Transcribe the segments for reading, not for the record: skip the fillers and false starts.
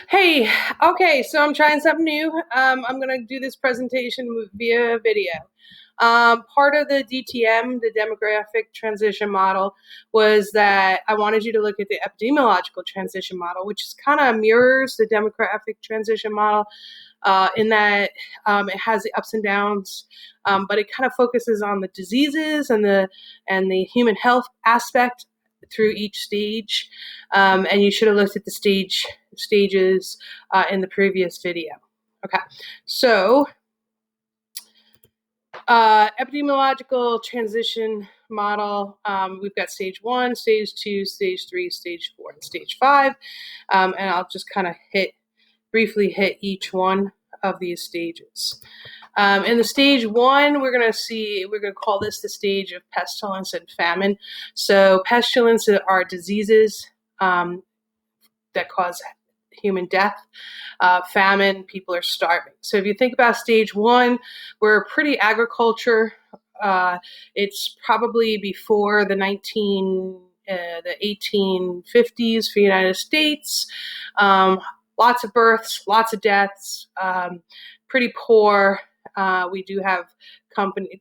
Hey, okay, so I'm trying something new. I'm going to do this presentation via video. Part of the DTM, the demographic transition model, was that I wanted you to look at the epidemiological transition model, which is kind of mirrors the demographic transition model in that it has the ups and downs, but it kind of focuses on the diseases and the human health aspect through each stage. And you should have looked at the stages in the previous video. Okay, so epidemiological transition model. We've got stage 1, stage 2, stage 3, stage 4, and stage 5. And I'll just kind of briefly hit each one of these stages. In the stage 1, we're going to call this the stage of pestilence and famine. So pestilence are diseases that cause human death. Famine, people are starving. So if you think about stage 1, we're pretty agriculture. It's probably before the 1850s for the United States. Lots of births, lots of deaths, pretty poor. We do have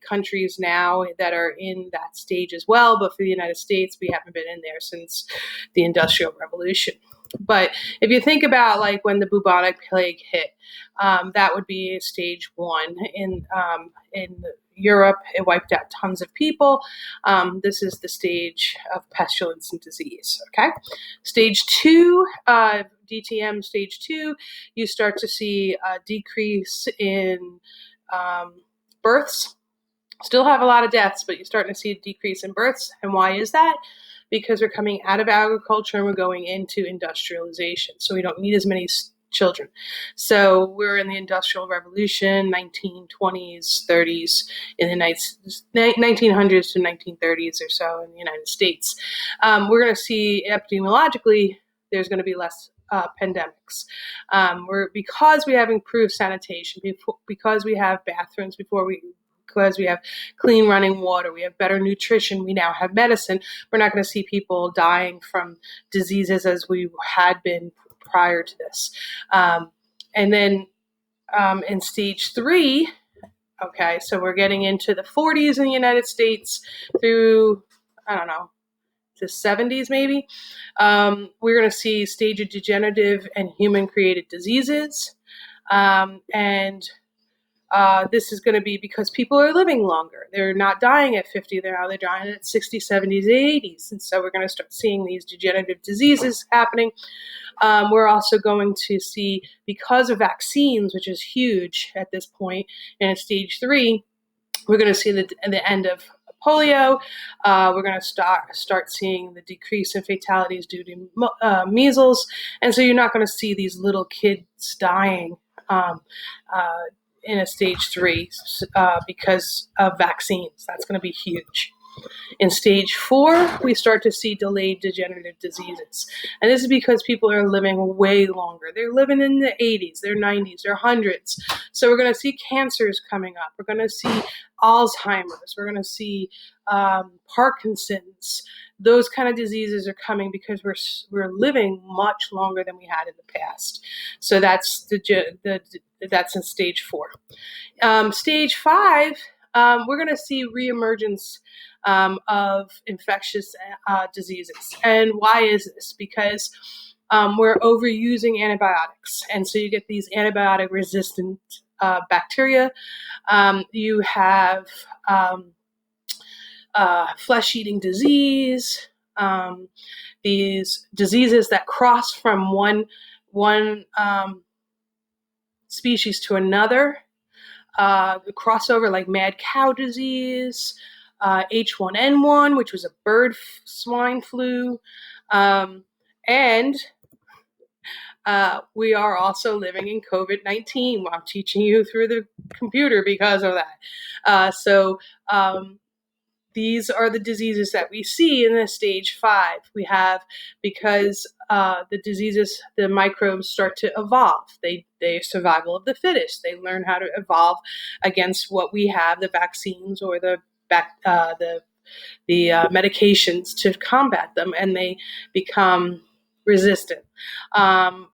countries now that are in that stage as well, but for the United States, we haven't been in there since the Industrial Revolution. But if you think about like when the bubonic plague hit, that would be stage 1 in Europe. It wiped out tons of people. This is the stage of pestilence and disease. Okay, stage 2, DTM stage 2, you start to see a decrease in births. Still have a lot of deaths, but you're starting to see a decrease in births. And why is that? Because we're coming out of agriculture and we're going into industrialization. So we don't need as many children. So we're in the Industrial Revolution, 1920s, 30s, in the 1900s to 1930s or so in the United States. We're going to see epidemiologically, there's going to be less pandemics. Because we have improved sanitation, because we have bathrooms because we have clean running water, we have better nutrition, we now have medicine, we're not going to see people dying from diseases as we had been prior to this. And then in stage 3, okay, so we're getting into the 40s in the United States through, I don't know, the 70s maybe. We're going to see stage of degenerative and human-created diseases. This is going to be because people are living longer. They're not dying at 50. They're dying at 60, 70s, 80s. And so we're going to start seeing these degenerative diseases happening. We're also going to see, because of vaccines, which is huge at this point, and at stage 3, we're going to see the end of polio. We're going to start seeing the decrease in fatalities due to measles. And so you're not going to see these little kids dying in a stage 3 because of vaccines. That's going to be huge. In stage 4, we start to see delayed degenerative diseases. And this is because people are living way longer. They're living in the 80s, their 90s, their 100s. So we're going to see cancers coming up. We're going to see Alzheimer's. We're going to see Parkinson's. Those kind of diseases are coming because we're living much longer than we had in the past. So that's that's in stage 4. Stage 5, we're going to see reemergence of infectious diseases. And why is this? Because we're overusing antibiotics. And so you get these antibiotic-resistant bacteria. You have flesh-eating disease, these diseases that cross from one species to another, the crossover like mad cow disease, H1N1, which was a bird swine flu, and we are also living in COVID-19. I'm teaching you through the computer because of that. So these are the diseases that we see in the stage 5. We have, because the diseases, the microbes start to evolve. They survival of the fittest. They learn how to evolve against what we have, the vaccines or the medications to combat them, and they become resistant.